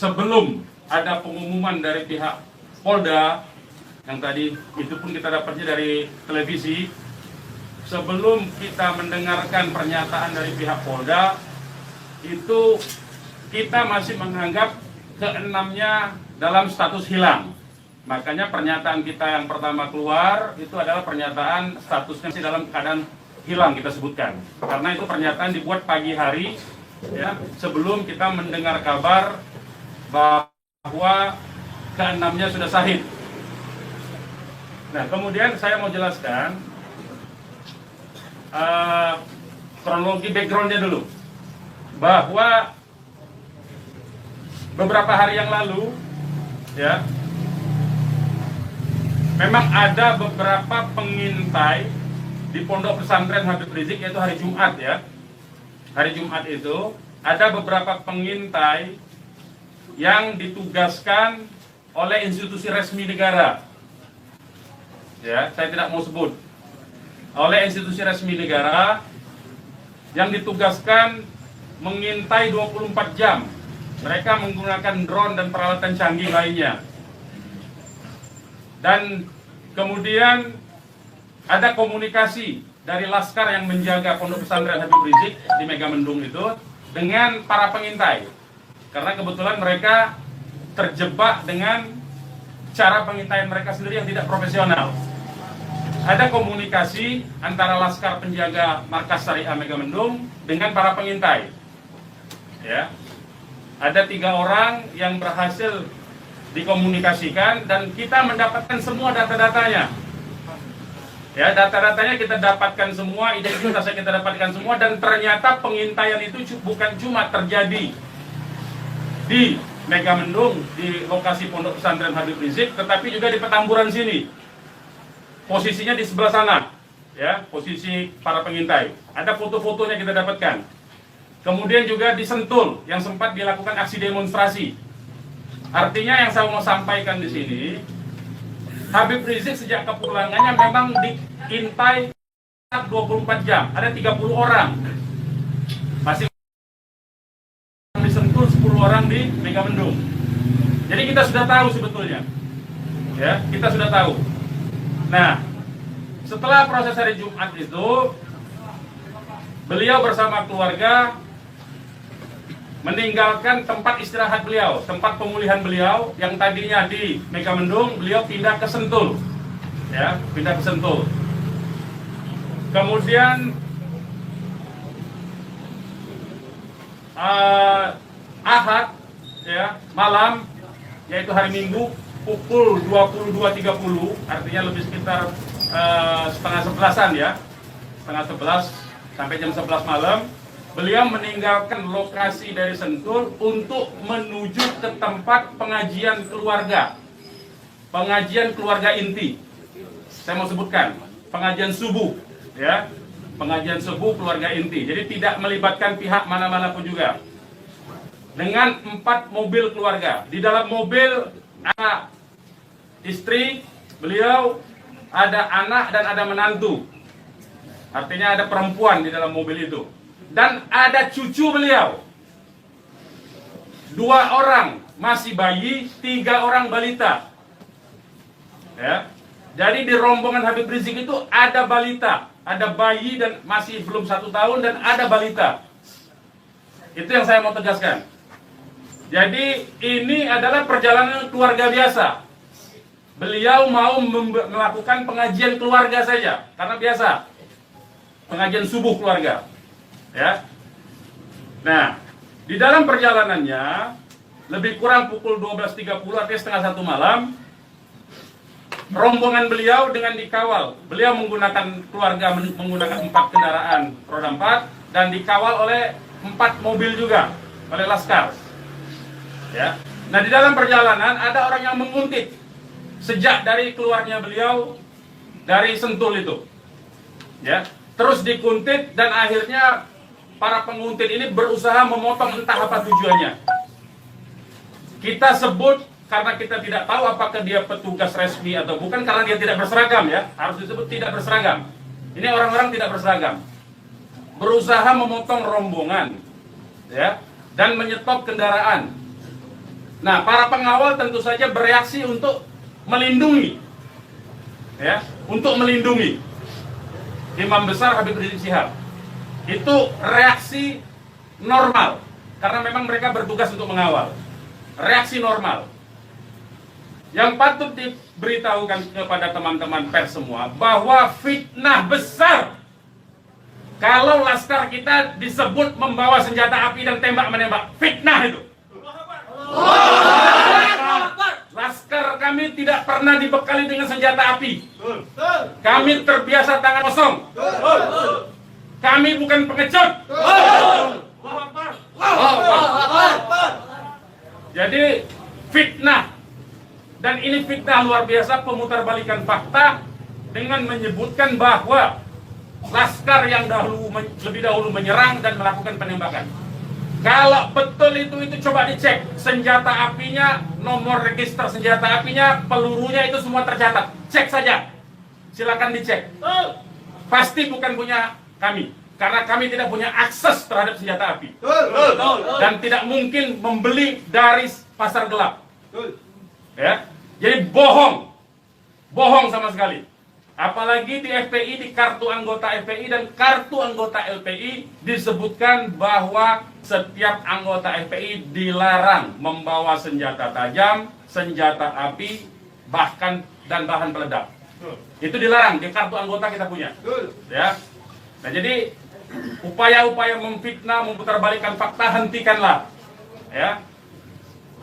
sebelum ada pengumuman dari pihak Polda, yang tadi itu pun kita dapatnya dari televisi, sebelum kita mendengarkan pernyataan dari pihak Polda, itu kita masih menganggap keenamnya dalam status hilang. Makanya pernyataan kita yang pertama keluar itu adalah pernyataan statusnya masih dalam keadaan hilang, kita sebutkan. Karena itu pernyataan dibuat pagi hari, ya, sebelum kita mendengar kabar bahwa keenamnya sudah syahid. Nah, kemudian saya mau jelaskan kronologi backgroundnya dulu, bahwa beberapa hari yang lalu, ya, memang ada beberapa pengintai di Pondok Pesantren Habib Rizik, yaitu hari Jumat, ya. Hari Jumat itu ada beberapa pengintai yang ditugaskan oleh institusi resmi negara. Ya, saya tidak mau sebut. Oleh institusi resmi negara yang ditugaskan mengintai 24 jam. Mereka menggunakan drone dan peralatan canggih lainnya. Dan kemudian ada komunikasi dari laskar yang menjaga Pondok Pesantren Habib Rizik di Megamendung itu dengan para pengintai. Karena kebetulan mereka terjebak dengan cara pengintaian mereka sendiri yang tidak profesional. Ada komunikasi antara laskar penjaga markas Syariah Megamendung dengan para pengintai. Ya. Ada 3 orang yang berhasil dikomunikasikan dan kita mendapatkan semua data-datanya. Ya, data-datanya kita dapatkan semua, identitasnya kita dapatkan semua, dan ternyata pengintaian itu bukan cuma terjadi di Megamendung, di lokasi Pondok Pesantren Habib Rizik, tetapi juga di Petamburan sini. Posisinya di sebelah sana, ya, posisi para pengintai. Ada foto-fotonya kita dapatkan. Kemudian juga di Sentul yang sempat dilakukan aksi demonstrasi. Artinya yang saya mau sampaikan di sini, Habib Rizik sejak kepulangannya memang diintai 24 jam. Ada 30 orang. Masih di Sentul, 10 orang di Megamendung. Jadi kita sudah tahu sebetulnya. Ya, kita sudah tahu. Nah, setelah proses hari Jumat itu, beliau bersama keluarga meninggalkan tempat istirahat beliau, tempat pemulihan beliau yang tadinya di Megamendung, beliau pindah ke Sentul, ya, pindah ke Sentul. Kemudian Ahad, ya, malam, yaitu hari Minggu pukul 22.30, artinya lebih sekitar setengah 11-an, ya, setengah 11 sampai jam 11 malam. Beliau meninggalkan lokasi dari Sentul untuk menuju ke tempat pengajian keluarga. Pengajian keluarga inti. Saya mau sebutkan, pengajian subuh, ya. Pengajian subuh keluarga inti. Jadi tidak melibatkan pihak mana-mana pun juga. Dengan 4 mobil keluarga. Di dalam mobil ada istri beliau, ada anak dan ada menantu. Artinya ada perempuan di dalam mobil itu. Dan ada cucu beliau. 2 orang masih bayi, 3 orang balita. Ya. Jadi di rombongan Habib Rizik itu ada balita, ada bayi dan masih belum 1 tahun, dan ada balita. Itu yang saya mau tegaskan. Jadi ini adalah perjalanan keluarga biasa. Beliau mau melakukan pengajian keluarga saja, karena biasa pengajian subuh keluarga. Ya. Nah, di dalam perjalanannya lebih kurang pukul 12.30, artinya setengah 1 malam, rombongan beliau dengan dikawal. Beliau menggunakan keluarga menggunakan 4 kendaraan roda 4 dan dikawal oleh 4 mobil juga oleh laskar. Ya. Nah, di dalam perjalanan ada orang yang menguntit sejak dari keluarnya beliau dari Sentul itu. Ya, terus dikuntit dan akhirnya para penguntit ini berusaha memotong, entah apa tujuannya. Kita sebut karena kita tidak tahu apakah dia petugas resmi atau bukan, karena dia tidak berseragam, ya. Harus disebut tidak berseragam. Ini orang-orang tidak berseragam. Berusaha memotong rombongan, ya, dan menyetop kendaraan. Nah, para pengawal tentu saja bereaksi untuk melindungi, ya, untuk melindungi Imam Besar Habib Rizik Syihab. Itu reaksi normal, karena memang mereka bertugas untuk mengawal. Reaksi normal. Yang patut diberitahukan kepada teman-teman pers semua, bahwa fitnah besar kalau laskar kita disebut membawa senjata api dan tembak-menembak. Fitnah itu. Laskar kami tidak pernah dibekali dengan senjata api. Kami terbiasa tangan kosong. Kami bukan pengecut. Jadi fitnah, dan ini fitnah luar biasa, pemutarbalikan fakta dengan menyebutkan bahwa laskar yang lebih dahulu menyerang dan melakukan penembakan. Kalau betul itu coba dicek senjata apinya, nomor register senjata apinya, pelurunya itu semua tercatat. Cek saja, silakan dicek. Pasti bukan punya kami, karena kami tidak punya akses terhadap senjata api dan tidak mungkin membeli dari pasar gelap. Ya, jadi bohong sama sekali. Apalagi di FPI, di kartu anggota FPI dan kartu anggota LPI disebutkan bahwa setiap anggota FPI dilarang membawa senjata tajam, senjata api, bahkan dan bahan peledak. Itu dilarang di kartu anggota kita punya. Ya. Nah, jadi upaya-upaya memfitnah, memutarbalikkan fakta, hentikanlah. Ya.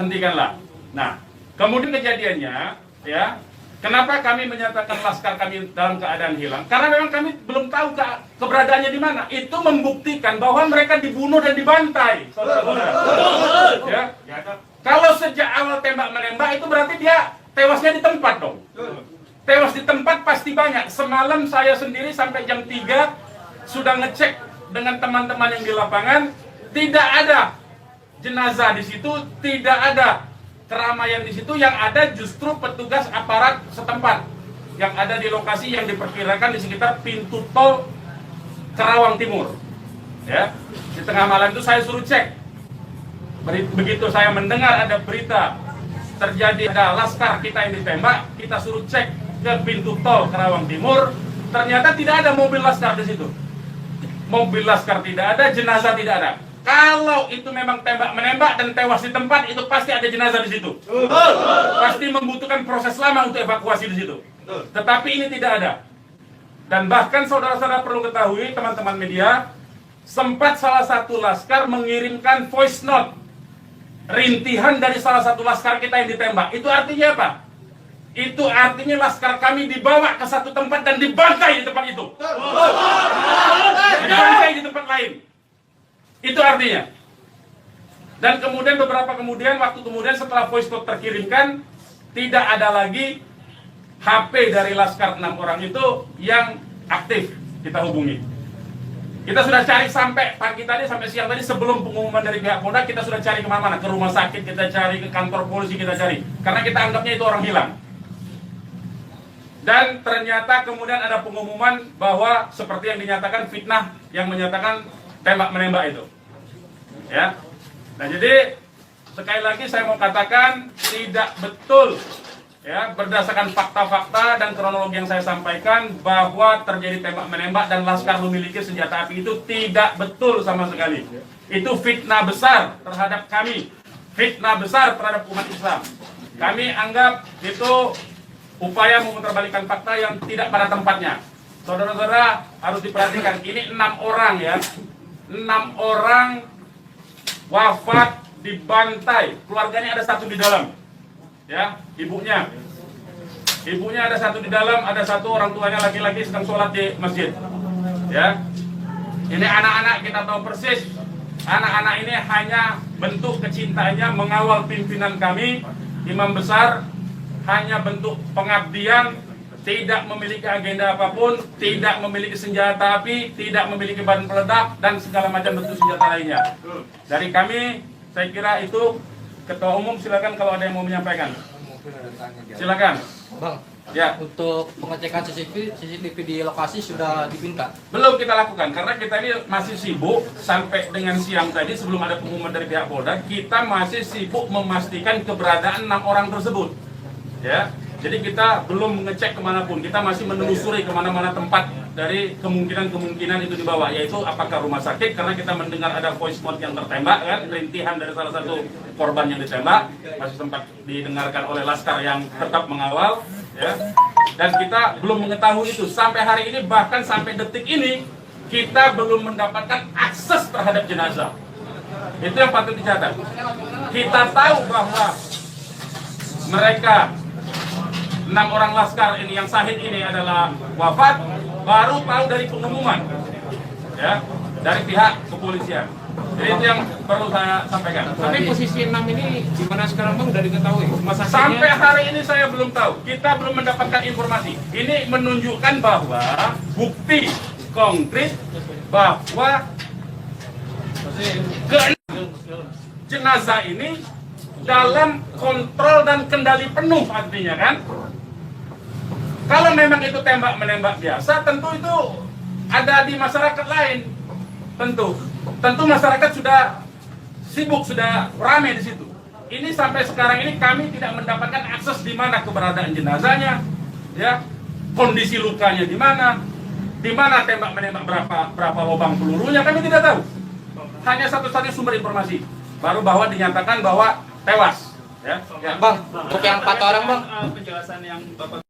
Hentikanlah. Nah, kemudian kejadiannya, ya, kenapa kami menyatakan laskar kami dalam keadaan hilang? Karena memang kami belum tahu keberadaannya di mana. Itu membuktikan bahwa mereka dibunuh dan dibantai, saudara-saudara. Ya. Kalau sejak awal tembak menembak itu berarti dia tewasnya di tempat dong. Tewas di tempat pasti banyak. Semalam saya sendiri sampai jam 3 sudah ngecek dengan teman-teman yang di lapangan, tidak ada jenazah di situ, tidak ada keramaian di situ. Yang ada justru petugas aparat setempat yang ada di lokasi yang diperkirakan di sekitar pintu tol Karawang Timur. Ya, di tengah malam itu saya suruh cek. Begitu saya mendengar ada berita terjadi ada laskar kita yang ditembak, kita suruh cek ke pintu tol Karawang Timur. Ternyata tidak ada mobil laskar di situ. Mobil laskar tidak ada, jenazah tidak ada. Kalau itu memang tembak menembak dan tewas di tempat, itu pasti ada jenazah di situ. Pasti membutuhkan proses lama untuk evakuasi di situ. Tetapi ini tidak ada. Dan bahkan saudara-saudara perlu ketahui, teman-teman media, sempat salah satu laskar mengirimkan voice note rintihan dari salah satu laskar kita yang ditembak. Itu artinya apa? Itu artinya laskar kami dibawa ke satu tempat dan dibantai di tempat itu. Dibantai di tempat lain. Itu artinya. Dan kemudian waktu kemudian setelah voice note terkirimkan, tidak ada lagi HP dari laskar 6 orang itu yang aktif kita hubungi. Kita sudah cari sampai pagi tadi, sampai siang tadi, sebelum pengumuman dari pihak Polda, kita sudah cari kemana-mana. Ke rumah sakit kita cari, ke kantor polisi kita cari. Karena kita anggapnya itu orang hilang. Dan ternyata kemudian ada pengumuman bahwa seperti yang dinyatakan fitnah, yang menyatakan tembak menembak itu. Ya. Nah, jadi sekali lagi saya mau katakan tidak betul, ya, berdasarkan fakta-fakta dan kronologi yang saya sampaikan bahwa terjadi tembak menembak dan laskar memiliki senjata api, itu tidak betul sama sekali. Itu fitnah besar terhadap kami, fitnah besar terhadap umat Islam. Kami anggap itu upaya memutarbalikkan fakta yang tidak pada tempatnya. Saudara-saudara harus diperhatikan, ini 6 orang, ya, 6 orang wafat dibantai. Keluarganya ada 1 di dalam, ya, ibunya ada 1 di dalam, ada 1 orang tuanya laki-laki sedang sholat di masjid. Ya, ini anak-anak kita tahu persis. Anak-anak ini hanya bentuk kecintaannya mengawal pimpinan kami, imam besar, hanya bentuk pengabdian, tidak memiliki agenda apapun, tidak memiliki senjata api, tidak memiliki bahan peledak, dan segala macam bentuk senjata lainnya. Dari kami, saya kira itu. Ketua Umum silakan kalau ada yang mau menyampaikan. Silakan. Bang, Ya. Untuk pengecekan CCTV di lokasi sudah dipinta. Belum kita lakukan karena kita ini masih sibuk sampai dengan siang tadi sebelum ada pengumuman dari pihak Polda, kita masih sibuk memastikan keberadaan 6 orang tersebut. Ya, jadi kita belum mengecek kemanapun, kita masih menelusuri kemana-mana tempat dari kemungkinan itu dibawa, yaitu apakah rumah sakit karena kita mendengar ada voice note yang tertembak kan, rintihan dari salah satu korban yang ditembak, masih sempat didengarkan oleh Laskar yang tetap mengawal. Ya, dan kita belum mengetahui itu sampai hari ini, bahkan sampai detik ini kita belum mendapatkan akses terhadap jenazah. Itu yang patut dicatat. Kita tahu bahwa mereka 6 orang Laskar ini yang syahid ini adalah wafat, baru tahu dari pengumuman, ya, dari pihak kepolisian. Jadi itu yang perlu saya sampaikan. Tapi posisi 6 ini di mana sekarang Bang, udah diketahui? Sampai hari ini saya belum tahu. Kita belum mendapatkan informasi. Ini menunjukkan bahwa bukti konkret bahwa jenazah ini dalam kontrol dan kendali penuh artinya kan. Kalau memang itu tembak-menembak biasa, tentu itu ada di masyarakat lain. Tentu masyarakat sudah sibuk, sudah ramai di situ. Ini sampai sekarang ini kami tidak mendapatkan akses di mana keberadaan jenazahnya, ya, kondisi lukanya di mana tembak menembak berapa lubang pelurunya kami tidak tahu. Hanya satu-satunya sumber informasi baru bahwa dinyatakan bahwa tewas. Ya. Bang, untuk yang 4 orang Bang, penjelasan yang Bapak